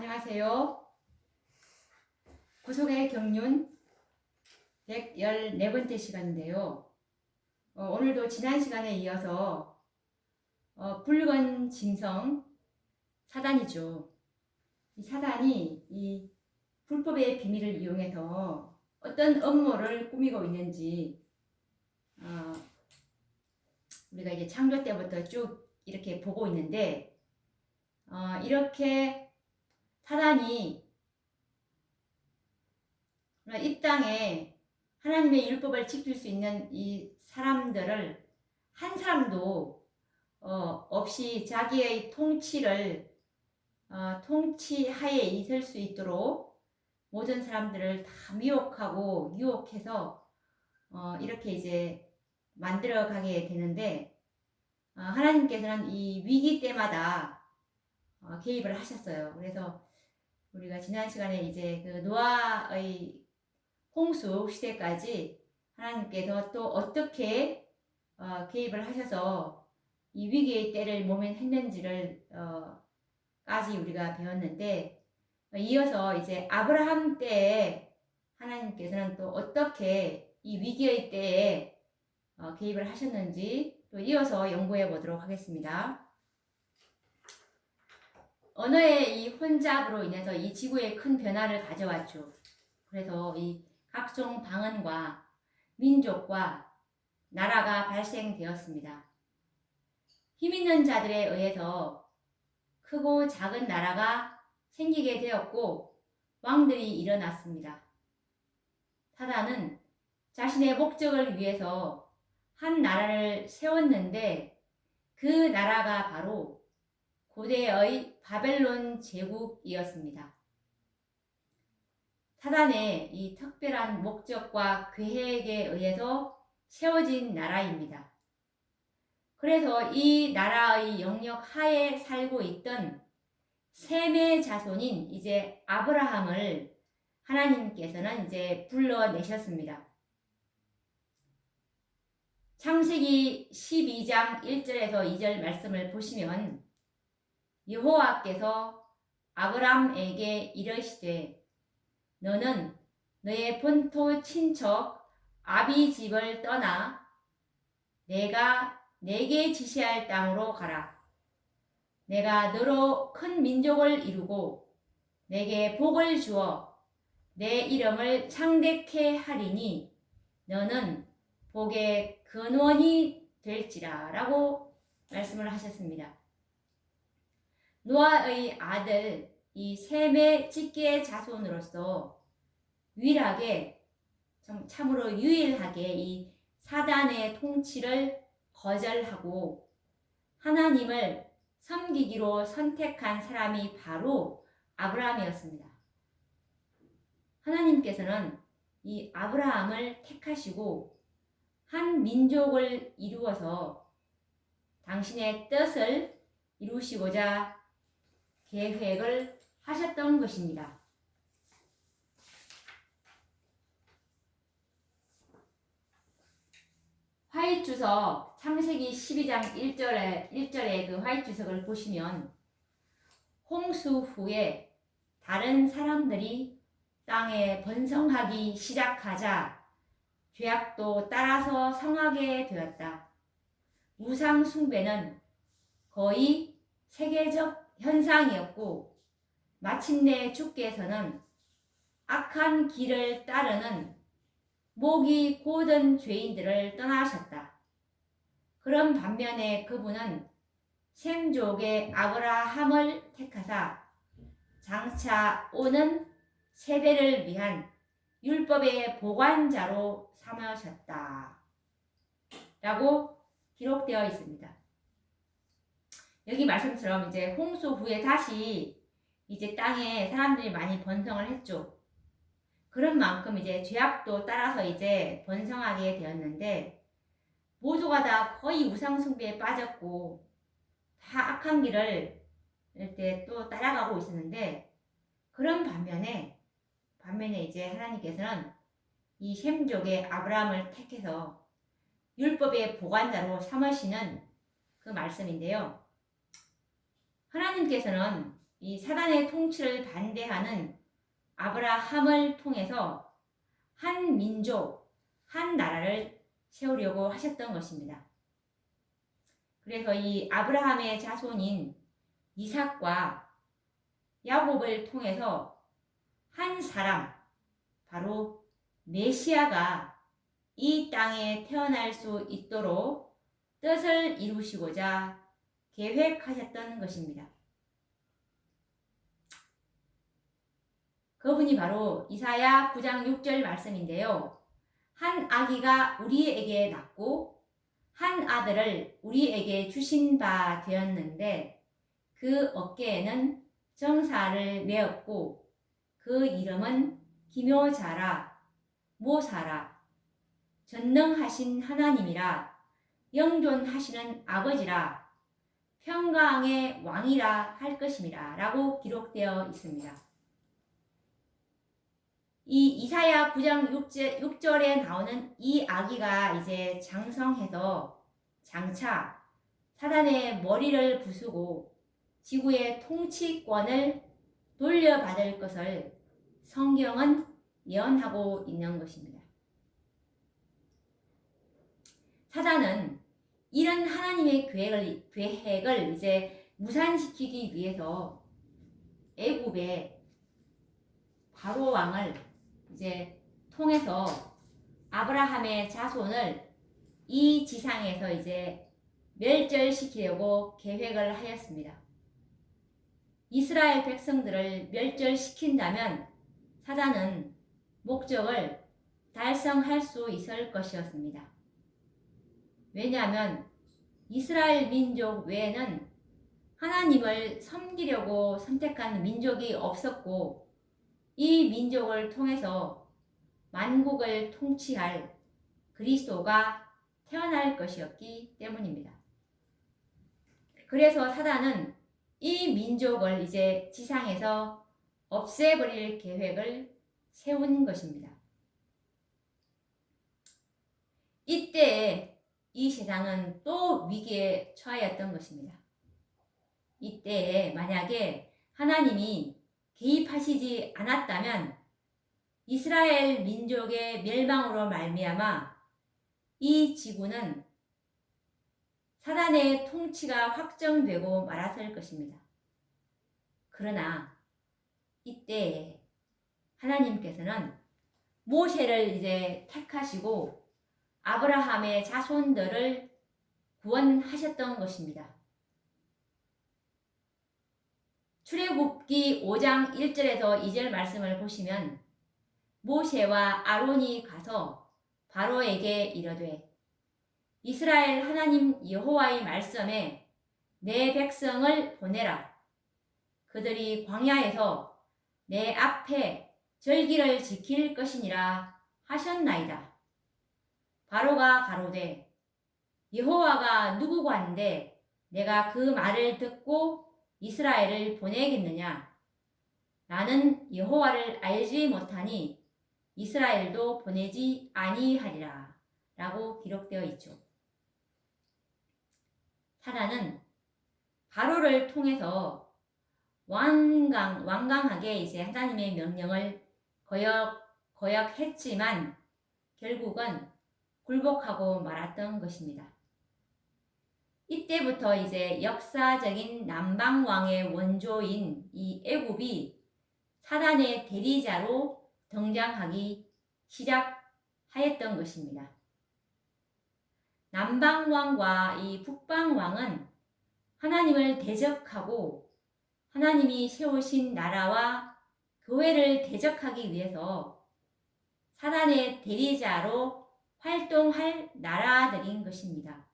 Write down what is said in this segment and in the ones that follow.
안녕하세요. 구속의 경륜 114번째 시간인데요. 오늘도 지난 시간에 이어서 붉은 짐승 사단이죠. 이 사단이 이 불법의 비밀을 이용해서 어떤 업무를 꾸미고 있는지 우리가 이제 창조 때부터 쭉 이렇게 보고 있는데 이렇게 사단이 이 땅에 하나님의 율법을 지킬 수 있는 이 사람들을 한 사람도 없이 자기의 통치하에 있을 수 있도록 모든 사람들을 다 미혹하고 유혹해서 이렇게 이제 만들어가게 되는데 하나님께서는 이 위기 때마다 개입을 하셨어요. 그래서 우리가 지난 시간에 이제 그 노아의 홍수 시대까지 하나님께서 또 어떻게 개입을 하셔서 이 위기의 때를 모면했는지를 까지 우리가 배웠는데, 이어서 이제 아브라함 때에 하나님께서는 또 어떻게 이 위기의 때에 개입을 하셨는지 또 이어서 연구해 보도록 하겠습니다. 언어의 이 혼잡으로 인해서 이 지구에 큰 변화를 가져왔죠. 그래서 이 각종 방언과 민족과 나라가 발생되었습니다. 힘있는 자들에 의해서 크고 작은 나라가 생기게 되었고 왕들이 일어났습니다. 사단은 자신의 목적을 위해서 한 나라를 세웠는데 그 나라가 바로 고대의 바벨론 제국이었습니다. 사단의 이 특별한 목적과 계획에 의해서 세워진 나라입니다. 그래서 이 나라의 영역 하에 살고 있던 셈의 자손인 이제 아브라함을 하나님께서는 이제 불러내셨습니다. 창세기 12장 1절에서 2절 말씀을 보시면 여호와께서 아브람에게 이르시되 너는 너의 본토 친척 아비 집을 떠나 내가 내게 지시할 땅으로 가라. 내가 너로 큰 민족을 이루고 내게 복을 주어 내 이름을 창대케 하리니 너는 복의 근원이 될지라 라고 말씀을 하셨습니다. 노아의 아들 이 셈의 직계 자손으로서 유일하게 참으로 유일하게 이 사단의 통치를 거절하고 하나님을 섬기기로 선택한 사람이 바로 아브라함이었습니다. 하나님께서는 이 아브라함을 택하시고 한 민족을 이루어서 당신의 뜻을 이루시고자 계획을 하셨던 것입니다. 화잇주석 창세기 12장 1절의 그 화잇주석을 보시면 홍수 후에 다른 사람들이 땅에 번성하기 시작하자 죄악도 따라서 성하게 되었다. 우상 숭배는 거의 세계적 현상이었고 마침내 주께서는 악한 길을 따르는 목이 고든 죄인들을 떠나셨다. 그런 반면에 그분은 셈족의 아브라함을 택하사 장차 오는 세대를 위한 율법의 보관자로 삼으셨다. 라고 기록되어 있습니다. 여기 말씀처럼 이제 홍수 후에 다시 이제 땅에 사람들이 많이 번성을 했죠. 그런 만큼 이제 죄악도 따라서 이제 번성하게 되었는데 모두가 다 거의 우상숭배에 빠졌고 다 악한 길을 이렇게 또 따라가고 있었는데 그런 반면에 이제 하나님께서는 이 셈족의 아브라함을 택해서 율법의 보관자로 삼으시는 그 말씀인데요. 하나님께서는 이 사단의 통치를 반대하는 아브라함을 통해서 한 민족, 한 나라를 세우려고 하셨던 것입니다. 그래서 이 아브라함의 자손인 이삭과 야곱을 통해서 한 사람, 바로 메시아가 이 땅에 태어날 수 있도록 뜻을 이루시고자 계획하셨던 것입니다. 그분이 바로 이사야 9장 6절 말씀인데요. 한 아기가 우리에게 낳고 한 아들을 우리에게 주신 바 되었는데 그 어깨에는 정사를 메었고 그 이름은 기묘자라, 모사라, 전능하신 하나님이라, 영존하시는 아버지라, 평강의 왕이라 할 것임이라 라고 기록되어 있습니다. 이 이사야 9장 6절에 나오는 이 아기가 이제 장성해서 장차 사단의 머리를 부수고 지구의 통치권을 돌려받을 것을 성경은 예언하고 있는 것입니다. 사단은 이런 하나님의 계획을 이제 무산시키기 위해서 애굽의 바로 왕을 이제 통해서 아브라함의 자손을 이 지상에서 이제 멸절시키려고 계획을 하였습니다. 이스라엘 백성들을 멸절시킨다면 사단은 목적을 달성할 수 있을 것이었습니다. 왜냐하면 이스라엘 민족 외에는 하나님을 섬기려고 선택한 민족이 없었고 이 민족을 통해서 만국을 통치할 그리스도가 태어날 것이었기 때문입니다. 그래서 사단은 이 민족을 이제 지상에서 없애버릴 계획을 세운 것입니다. 이때 이 세상은 또 위기에 처하였던 것입니다. 이때에 만약에 하나님이 개입하시지 않았다면 이스라엘 민족의 멸망으로 말미암아 이 지구는 사단의 통치가 확정되고 말았을 것입니다. 그러나 이때에 하나님께서는 모세를 이제 택하시고 아브라함의 자손들을 구원하셨던 것입니다. 출애굽기 5장 1절에서 2절 말씀을 보시면 모세와 아론이 가서 바로에게 이르되 이스라엘 하나님 여호와의 말씀에 내 백성을 보내라. 그들이 광야에서 내 앞에 절기를 지킬 것이니라 하셨나이다. 바로가 가로되 여호와가 누구고 한데 내가 그 말을 듣고 이스라엘을 보내겠느냐? 나는 여호와를 알지 못하니 이스라엘도 보내지 아니하리라 라고 기록되어 있죠. 사단은 바로를 통해서 완강하게 이제 하나님의 명령을 거역했지만 결국은 굴복하고 말았던 것입니다. 이때부터 이제 역사적인 남방왕의 원조인 이 애굽이 사단의 대리자로 등장하기 시작하였던 것입니다. 남방왕과 이 북방왕은 하나님을 대적하고 하나님이 세우신 나라와 교회를 대적하기 위해서 사단의 대리자로 활동할 나라들인 것입니다.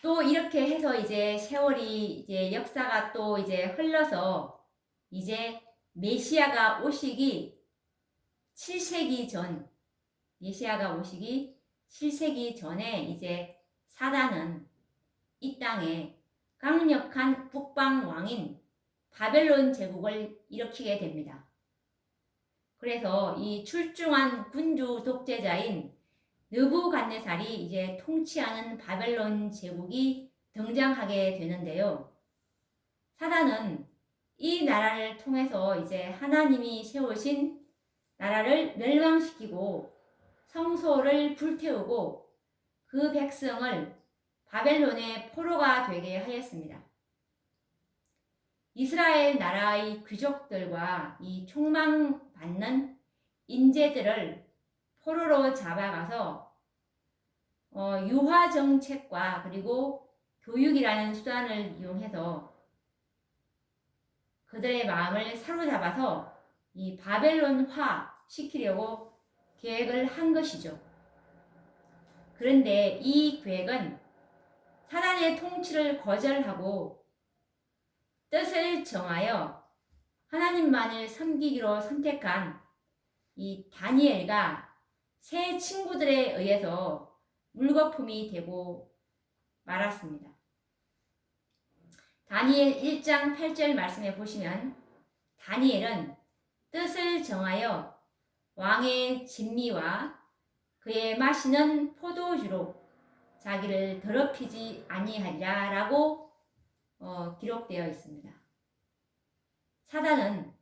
또 이렇게 해서 이제 세월이 이제 역사가 또 이제 흘러서 이제 메시아가 오시기 7세기 전, 메시아가 오시기 7세기 전에 이제 사단은 이 땅에 강력한 북방 왕인 바벨론 제국을 일으키게 됩니다. 그래서 이 출중한 군주 독재자인 느부갓네살이 이제 통치하는 바벨론 제국이 등장하게 되는데요. 사단은 이 나라를 통해서 이제 하나님이 세우신 나라를 멸망시키고 성소를 불태우고 그 백성을 바벨론의 포로가 되게 하였습니다. 이스라엘 나라의 귀족들과 이 총망받는 인재들을 포로로 잡아가서 유화 정책과 그리고 교육이라는 수단을 이용해서 그들의 마음을 사로잡아서 이 바벨론화 시키려고 계획을 한 것이죠. 그런데 이 계획은 사단의 통치를 거절하고 뜻을 정하여 하나님만을 섬기기로 선택한 이 다니엘과 세 친구들에 의해서 물거품이 되고 말았습니다. 다니엘 1장 8절 말씀에 보시면 다니엘은 뜻을 정하여 왕의 진미와 그의 마시는 포도주로 자기를 더럽히지 아니하리라 라고 기록되어 있습니다. 사단은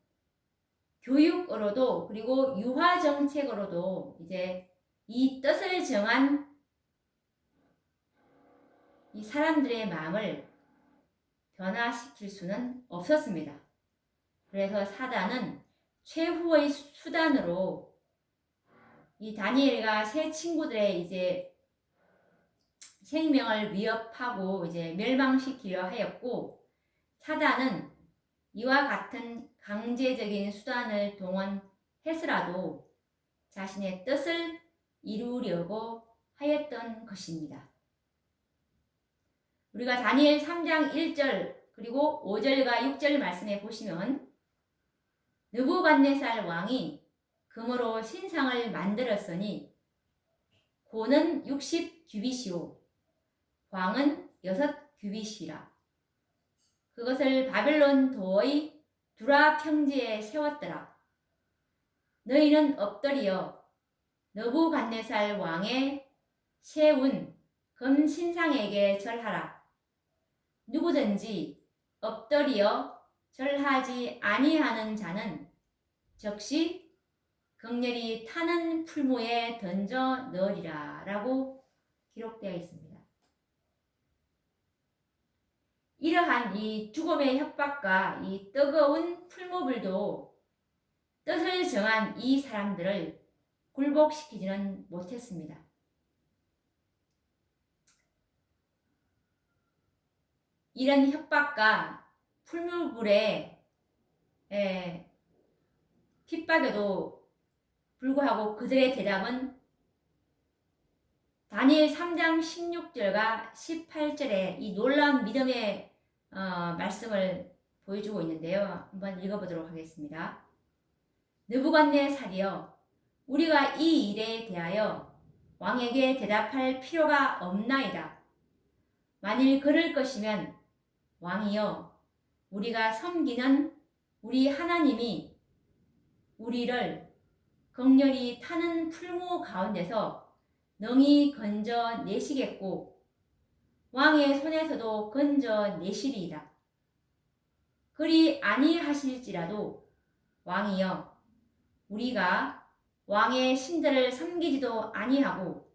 교육으로도 그리고 유화 정책으로도 이제 이 뜻을 정한 이 사람들의 마음을 변화시킬 수는 없었습니다. 그래서 사단은 최후의 수단으로 이 다니엘과 세 친구들의 이제 생명을 위협하고 이제 멸망시키려 하였고, 사단은 이와 같은 강제적인 수단을 동원해서라도 자신의 뜻을 이루려고 하였던 것입니다. 우리가 다니엘 3장 1절 그리고 5절과 6절 말씀에 보시면 느부갓네살 왕이 금으로 신상을 만들었으니 고는 60규빗이요 광은 6규빗이라. 그것을 바벨론 도의 두라 평지에 세웠더라. 너희는 엎드려 느부갓네살 왕의 세운 금 신상에게 절하라. 누구든지 엎드려 절하지 아니하는 자는 즉시 극렬히 타는 풀무에 던져 넣으리라 라고 기록되어 있습니다. 이러한 이 죽음의 협박과 이 뜨거운 풀무불도 뜻을 정한 이 사람들을 굴복시키지는 못했습니다. 이런 협박과 풀무불의 핍박에도 불구하고 그들의 대답은 다니엘 3장 16절과 18절에 이 놀라운 믿음의 말씀을 보여주고 있는데요. 한번 읽어보도록 하겠습니다. 느부갓네살이여, 우리가 이 일에 대하여 왕에게 대답할 필요가 없나이다. 만일 그럴 것이면 왕이여, 우리가 섬기는 우리 하나님이 우리를 극렬히 타는 풀무 가운데서 능히 건져 내시겠고 왕의 손에서도 건져 내시리이다. 그리 아니하실지라도 왕이여, 우리가 왕의 신들을 섬기지도 아니하고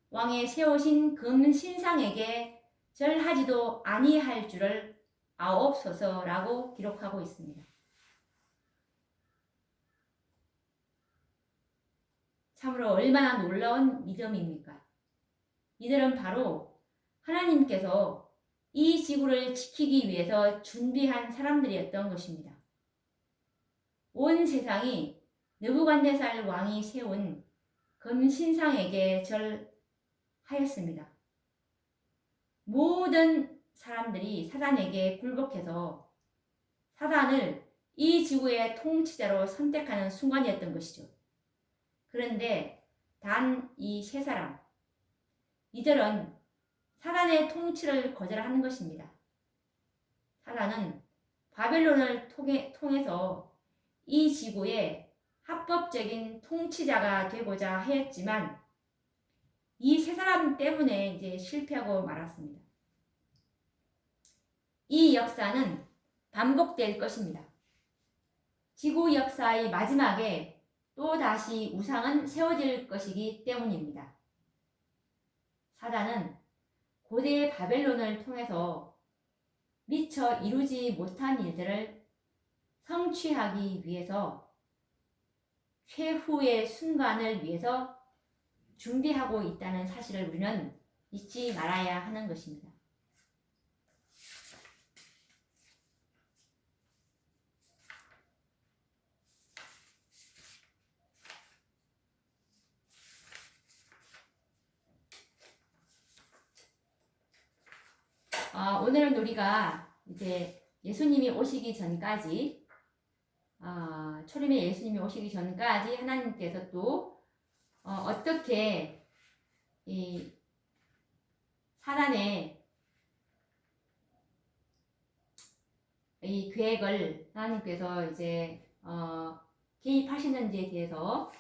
왕의 세우신 금 신상에게 절하지도 아니할 줄을 아옵소서라고 기록하고 있습니다. 참으로 얼마나 놀라운 믿음입니까? 이들은 바로 하나님께서 이 지구를 지키기 위해서 준비한 사람들이었던 것입니다. 온 세상이 느부갓네살 왕이 세운 금 신상에게 절하였습니다. 모든 사람들이 사단에게 굴복해서 사단을 이 지구의 통치자로 선택하는 순간이었던 것이죠. 그런데 단 이 세 사람, 이들은 사단의 통치를 거절하는 것입니다. 사단은 바벨론을 통해서 이 지구의 합법적인 통치자가 되고자 하였지만 이 세 사람 때문에 이제 실패하고 말았습니다. 이 역사는 반복될 것입니다. 지구 역사의 마지막에 또 다시 우상은 세워질 것이기 때문입니다. 사단은 고대 바벨론을 통해서 미처 이루지 못한 일들을 성취하기 위해서 최후의 순간을 위해서 준비하고 있다는 사실을 우리는 잊지 말아야 하는 것입니다. 오늘은 우리가 이제 예수님이 오시기 전까지, 초림의 예수님이 오시기 전까지 하나님께서 또 어떻게 이 사단의 이 계획을 하나님께서 이제 개입하시는지에 대해서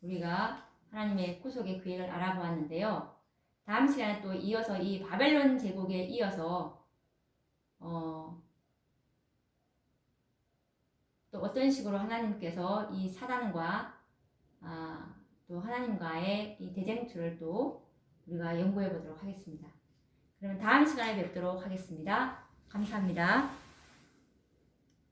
우리가 하나님의 구속의 계획을 알아보았는데요. 다음 시간에 또 이어서 이 바벨론 제국에 이어서 또 어떤 식으로 하나님께서 이 사단과 또 하나님과의 이 대쟁투를 또 우리가 연구해 보도록 하겠습니다. 그러면 다음 시간에 뵙도록 하겠습니다. 감사합니다.